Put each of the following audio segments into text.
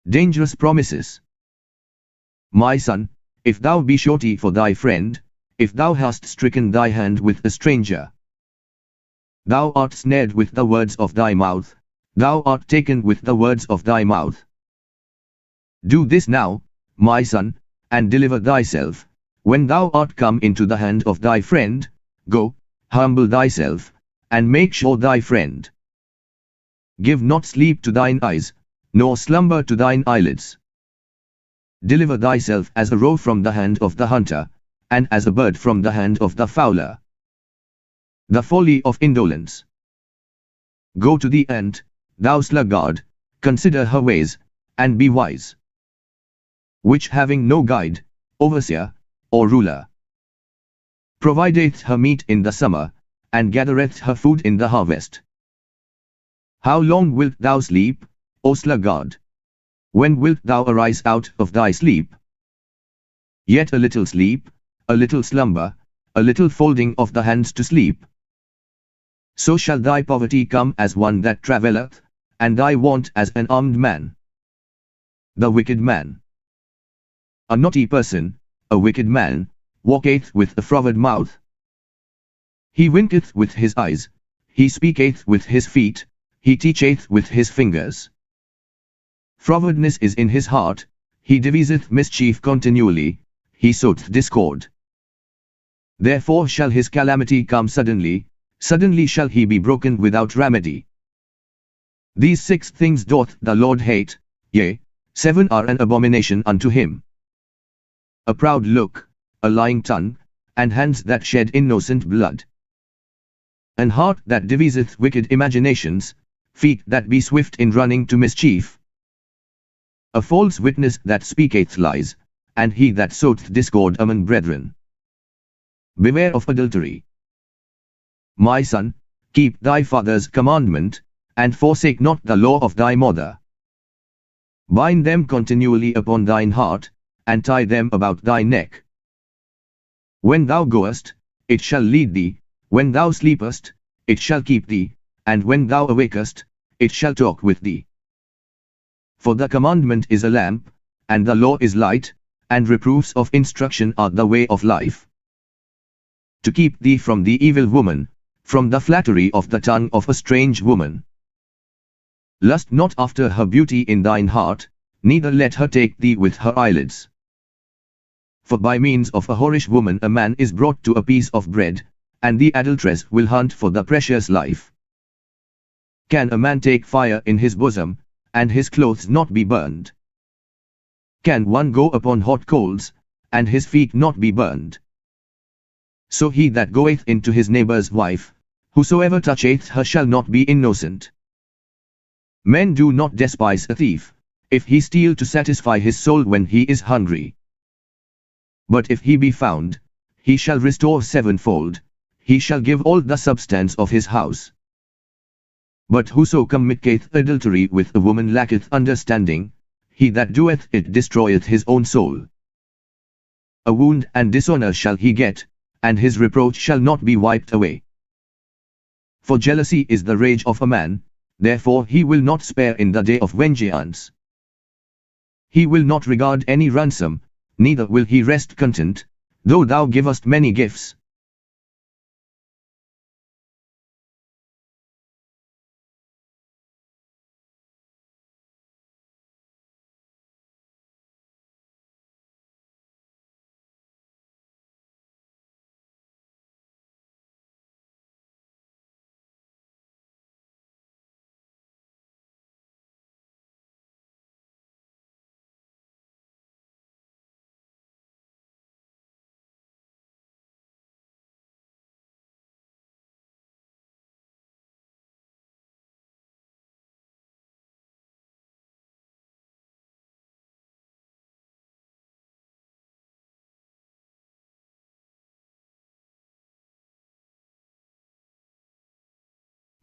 Dangerous promises. My son, if thou be surety for thy friend, if thou hast stricken thy hand with a stranger, thou art snared with the words of thy mouth, thou art taken with the words of thy mouth. Do this now, my son, and deliver thyself. When thou art come into the hand of thy friend, go, humble thyself, and make sure thy friend. Give not sleep to thine eyes, nor slumber to thine eyelids. Deliver thyself as a roe from the hand of the hunter, and as a bird from the hand of the fowler. The folly of indolence. Go to the ant, thou sluggard, consider her ways, and be wise. Which having no guide, overseer, or ruler, provideth her meat in the summer, and gathereth her food in the harvest. How long wilt thou sleep, O sluggard? When wilt thou arise out of thy sleep? Yet a little sleep, a little slumber, a little folding of the hands to sleep. So shall thy poverty come as one that travelleth, and thy want as an armed man. The wicked man. A naughty person, a wicked man, walketh with a froward mouth. He winketh with his eyes, he speaketh with his feet, he teacheth with his fingers. Frowardness is in his heart, he deviseth mischief continually, he soweth discord. Therefore shall his calamity come suddenly, suddenly shall he be broken without remedy. These 6 things doth the Lord hate, yea, 7 are an abomination unto him. A proud look, a lying tongue, and hands that shed innocent blood. An heart that deviseth wicked imaginations, feet that be swift in running to mischief. A false witness that speaketh lies, and he that soweth discord among brethren. Beware of adultery. My son, keep thy father's commandment, and forsake not the law of thy mother. Bind them continually upon thine heart, and tie them about thy neck. When thou goest, it shall lead thee, when thou sleepest, it shall keep thee, and when thou awakest, it shall talk with thee. For the commandment is a lamp, and the law is light, and reproofs of instruction are the way of life. To keep thee from the evil woman, from the flattery of the tongue of a strange woman. Lust not after her beauty in thine heart, neither let her take thee with her eyelids. For by means of a whorish woman a man is brought to a piece of bread, and the adulteress will hunt for the precious life. Can a man take fire in his bosom, and his clothes not be burned? Can one go upon hot coals, and his feet not be burned? So he that goeth into his neighbour's wife, whosoever toucheth her shall not be innocent. Men do not despise a thief, if he steal to satisfy his soul when he is hungry. But if he be found, he shall restore sevenfold, he shall give all the substance of his house. But whoso committeth adultery with a woman lacketh understanding, he that doeth it destroyeth his own soul. A wound and dishonour shall he get, and his reproach shall not be wiped away. For jealousy is the rage of a man, therefore he will not spare in the day of vengeance. He will not regard any ransom, neither will he rest content, though thou givest many gifts.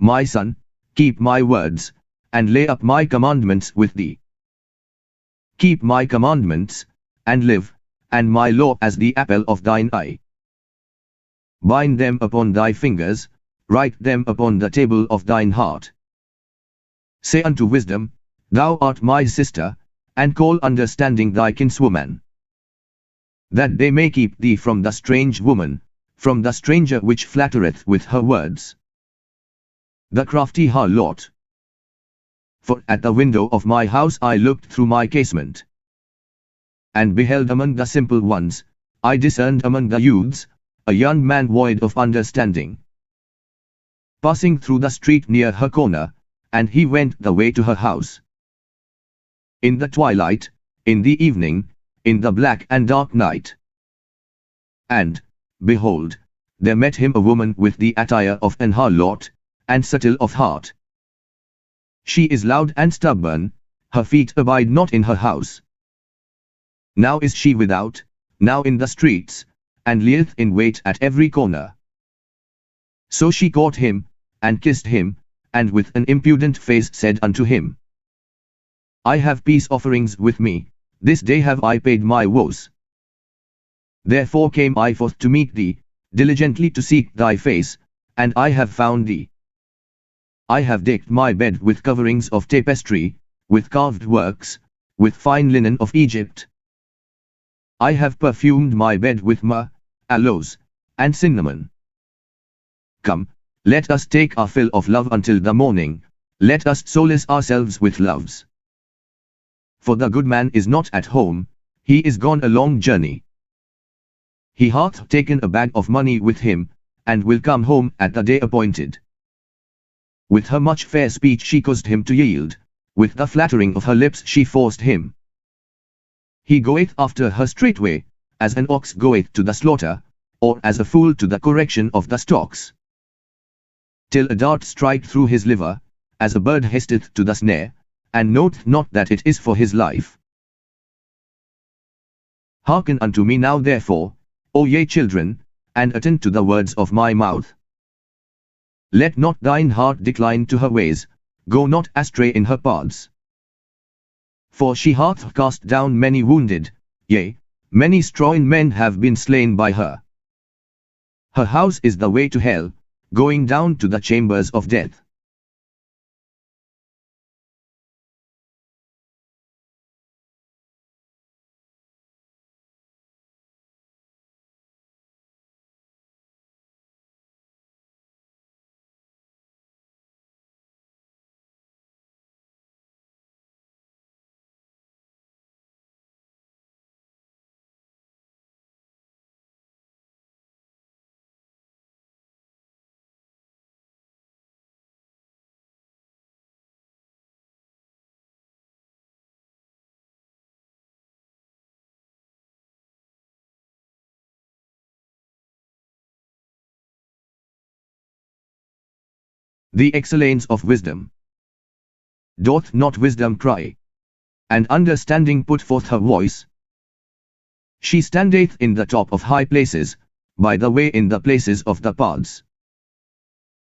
My son, keep my words, and lay up my commandments with thee. Keep my commandments, and live, and my law as the apple of thine eye. Bind them upon thy fingers, write them upon the table of thine heart. Say unto wisdom, thou art my sister, and call understanding thy kinswoman, that they may keep thee from the strange woman, from the stranger which flattereth with her words, the crafty harlot. For at the window of my house I looked through my casement, and beheld among the simple ones, I discerned among the youths, a young man void of understanding, passing through the street near her corner, and he went the way to her house. In the twilight, in the evening, in the black and dark night. And, behold, there met him a woman with the attire of an harlot, and subtle of heart. She is loud and stubborn, her feet abide not in her house. Now is she without, now in the streets, and lieth in wait at every corner. So she caught him, and kissed him, and with an impudent face said unto him, I have peace offerings with me, this day have I paid my vows. Therefore came I forth to meet thee, diligently to seek thy face, and I have found thee. I have decked my bed with coverings of tapestry, with carved works, with fine linen of Egypt. I have perfumed my bed with myrrh, aloes, and cinnamon. Come, let us take our fill of love until the morning, let us solace ourselves with loves. For the good man is not at home, he is gone a long journey. He hath taken a bag of money with him, and will come home at the day appointed. With her much fair speech she caused him to yield, with the flattering of her lips she forced him. He goeth after her straightway, as an ox goeth to the slaughter, or as a fool to the correction of the stocks. Till a dart strike through his liver, as a bird hasteth to the snare, and knoweth not that it is for his life. Hearken unto me now therefore, O ye children, and attend to the words of my mouth. Let not thine heart decline to her ways, go not astray in her paths. For she hath cast down many wounded, yea, many strong men have been slain by her. Her house is the way to hell, going down to the chambers of death. The excellence of wisdom. Doth not wisdom cry, and understanding put forth her voice? She standeth in the top of high places, by the way in the places of the paths.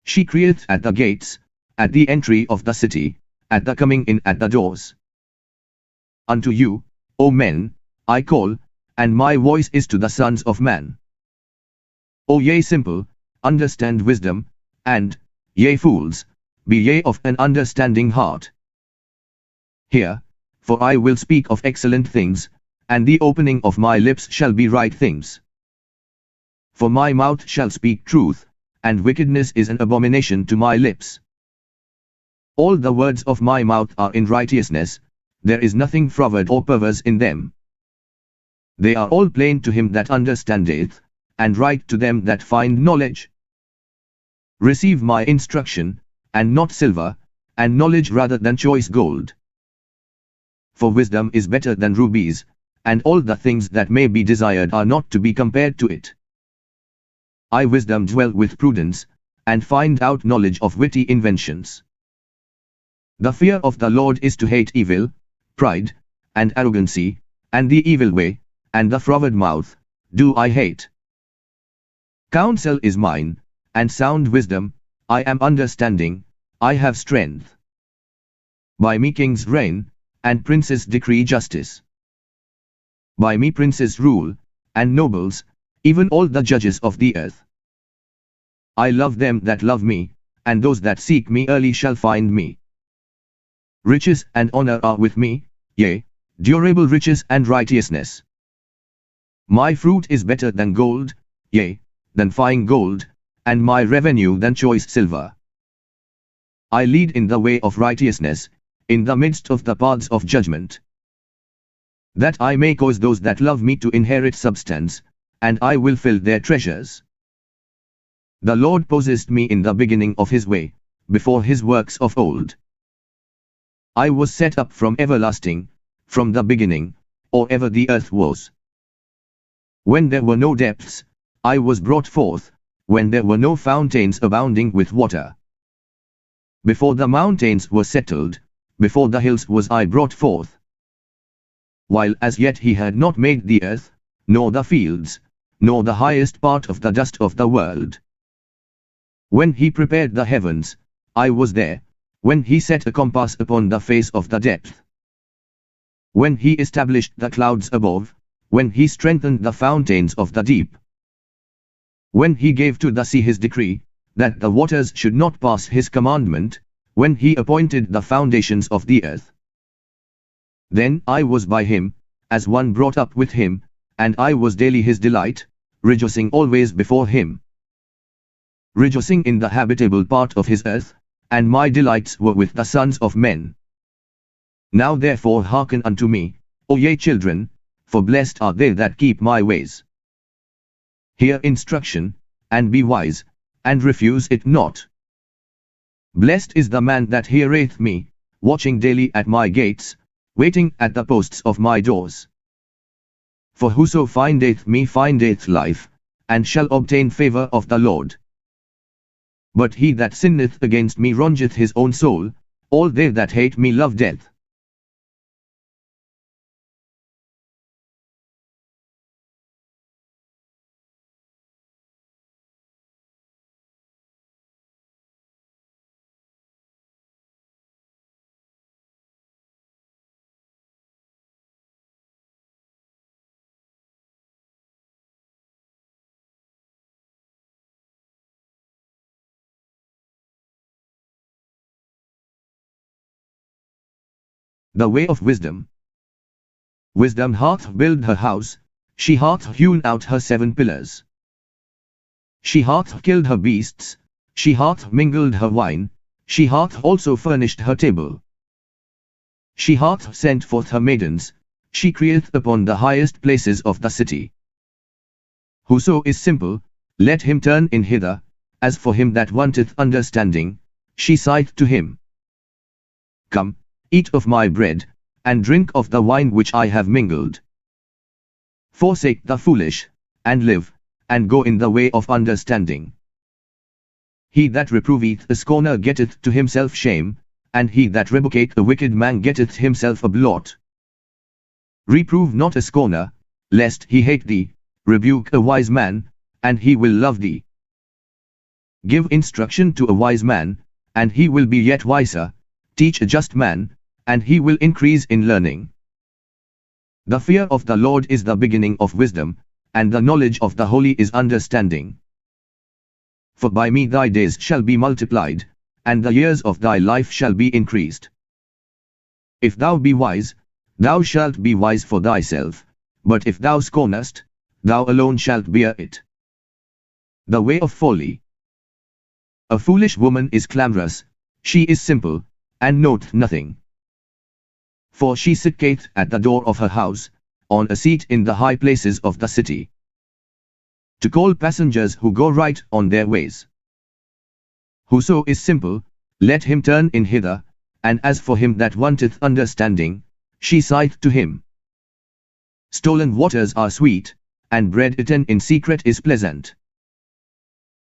She crieth at the gates, at the entry of the city, at the coming in at the doors. Unto you, O men, I call, and my voice is to the sons of man. O ye simple, understand wisdom, and, ye fools, be ye of an understanding heart. Hear, for I will speak of excellent things, and the opening of my lips shall be right things. For my mouth shall speak truth, and wickedness is an abomination to my lips. All the words of my mouth are in righteousness, there is nothing froward or perverse in them. They are all plain to him that understandeth, and right to them that find knowledge. Receive my instruction, and not silver, and knowledge rather than choice gold. For wisdom is better than rubies, and all the things that may be desired are not to be compared to it. I wisdom dwell with prudence, and find out knowledge of witty inventions. The fear of the Lord is to hate evil, pride, and arrogancy, and the evil way, and the froward mouth, do I hate. Counsel is mine, and sound wisdom, I am understanding, I have strength. By me kings reign, and princes decree justice. By me princes rule, and nobles, even all the judges of the earth. I love them that love me, and those that seek me early shall find me. Riches and honor are with me, yea, durable riches and righteousness. My fruit is better than gold, yea, than fine gold, and my revenue than choice silver. I lead in the way of righteousness, in the midst of the paths of judgment, that I may cause those that love me to inherit substance, and I will fill their treasures. The Lord possessed me in the beginning of his way, before his works of old. I was set up from everlasting, from the beginning, or ever the earth was. When there were no depths, I was brought forth, when there were no fountains abounding with water. Before the mountains were settled, before the hills was I brought forth. While as yet he had not made the earth, nor the fields, nor the highest part of the dust of the world. When he prepared the heavens, I was there, when he set a compass upon the face of the depth. When he established the clouds above, when he strengthened the fountains of the deep. When he gave to the sea his decree, that the waters should not pass his commandment, when he appointed the foundations of the earth. Then I was by him, as one brought up with him, and I was daily his delight, rejoicing always before him. Rejoicing in the habitable part of his earth, and my delights were with the sons of men. Now therefore hearken unto me, O ye children, for blessed are they that keep my ways. Hear instruction, and be wise, and refuse it not. Blessed is the man that heareth me, watching daily at my gates, waiting at the posts of my doors. For whoso findeth me findeth life, and shall obtain favor of the Lord. But he that sinneth against me wrongeth his own soul, all they that hate me love death. The way of wisdom. Wisdom hath built her house, she hath hewn out her 7 pillars. She hath killed her beasts, she hath mingled her wine, she hath also furnished her table. She hath sent forth her maidens, she crieth upon the highest places of the city. Whoso is simple, let him turn in hither, as for him that wanteth understanding, she saith to him. Come, eat of my bread, and drink of the wine which I have mingled. Forsake the foolish, and live, and go in the way of understanding. He that reproveth a scorner getteth to himself shame, and he that rebuketh a wicked man getteth himself a blot. Reprove not a scorner, lest he hate thee, rebuke a wise man, and he will love thee. Give instruction to a wise man, and he will be yet wiser, teach a just man, and he will increase in learning. The fear of the Lord is the beginning of wisdom, and the knowledge of the holy is understanding. For by me thy days shall be multiplied, and the years of thy life shall be increased. If thou be wise, thou shalt be wise for thyself, but if thou scornest, thou alone shalt bear it. The way of folly. A foolish woman is clamorous, she is simple, and knoweth nothing. For she sitteth at the door of her house, on a seat in the high places of the city, to call passengers who go right on their ways. Whoso is simple, let him turn in hither, and as for him that wanteth understanding, she saith to him. Stolen waters are sweet, and bread eaten in secret is pleasant.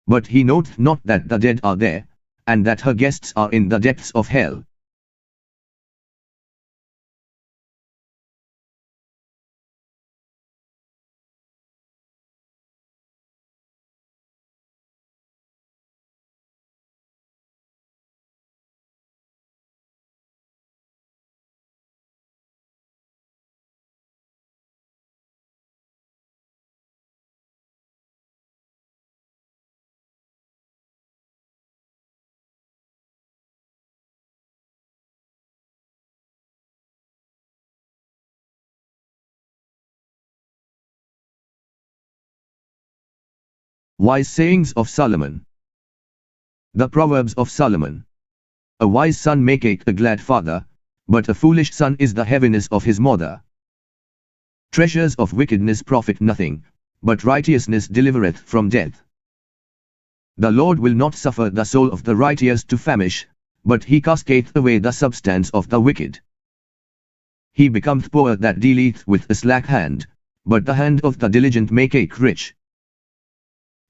But he knoweth not that the dead are there, and that her guests are in the depths of hell. Wise sayings of Solomon. The Proverbs of Solomon. A wise son maketh a glad father, but a foolish son is the heaviness of his mother. Treasures of wickedness profit nothing, but righteousness delivereth from death. The Lord will not suffer the soul of the righteous to famish, but he casteth away the substance of the wicked. He becometh poor that dealeth with a slack hand, but the hand of the diligent maketh rich.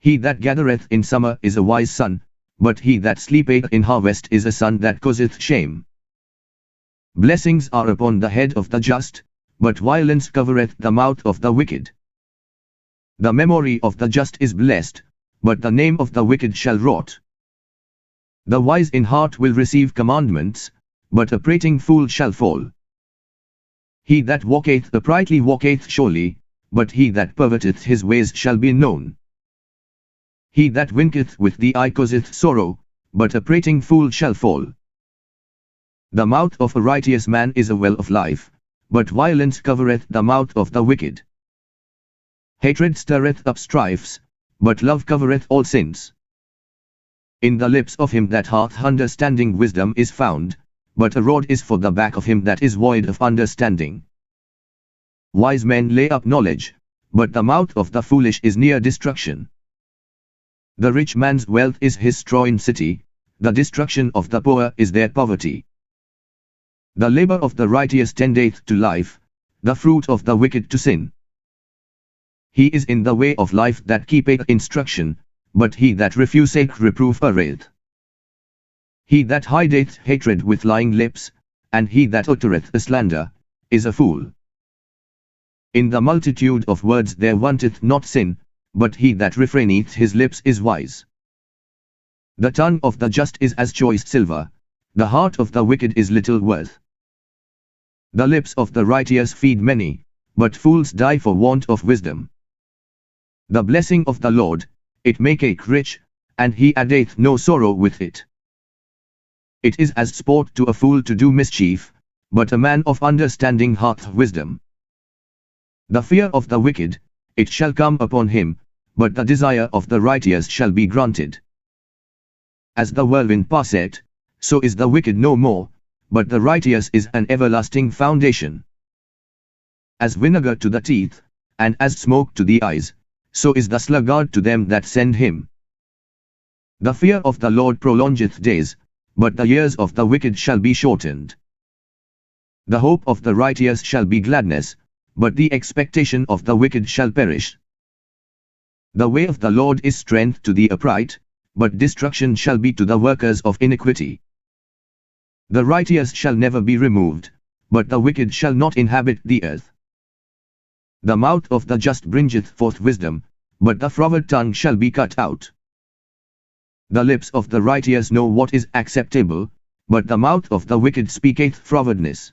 He that gathereth in summer is a wise son, but he that sleepeth in harvest is a son that causeth shame. Blessings are upon the head of the just, but violence covereth the mouth of the wicked. The memory of the just is blessed, but the name of the wicked shall rot. The wise in heart will receive commandments, but a prating fool shall fall. He that walketh uprightly walketh surely, but he that perverteth his ways shall be known. He that winketh with the eye causeth sorrow, but a prating fool shall fall. The mouth of a righteous man is a well of life, but violence covereth the mouth of the wicked. Hatred stirreth up strifes, but love covereth all sins. In the lips of him that hath understanding wisdom is found, but a rod is for the back of him that is void of understanding. Wise men lay up knowledge, but the mouth of the foolish is near destruction. The rich man's wealth is his straw in city, the destruction of the poor is their poverty. The labor of the righteous tendeth to life, the fruit of the wicked to sin. He is in the way of life that keepeth instruction, but he that refuseth reproof erreth. He that hideth hatred with lying lips, and he that uttereth a slander, is a fool. In the multitude of words there wanteth not sin, but he that refraineth his lips is wise. The tongue of the just is as choice silver, the heart of the wicked is little worth. The lips of the righteous feed many, but fools die for want of wisdom. The blessing of the Lord, it maketh rich, and he addeth no sorrow with it. It is as sport to a fool to do mischief, but a man of understanding hath wisdom. The fear of the wicked, it shall come upon him, but the desire of the righteous shall be granted. As the whirlwind passeth, so is the wicked no more, but the righteous is an everlasting foundation. As vinegar to the teeth, and as smoke to the eyes, so is the sluggard to them that send him. The fear of the Lord prolongeth days, but the years of the wicked shall be shortened. The hope of the righteous shall be gladness, but the expectation of the wicked shall perish. The way of the Lord is strength to the upright, but destruction shall be to the workers of iniquity. The righteous shall never be removed, but the wicked shall not inhabit the earth. The mouth of the just bringeth forth wisdom, but the froward tongue shall be cut out. The lips of the righteous know what is acceptable, but the mouth of the wicked speaketh frowardness.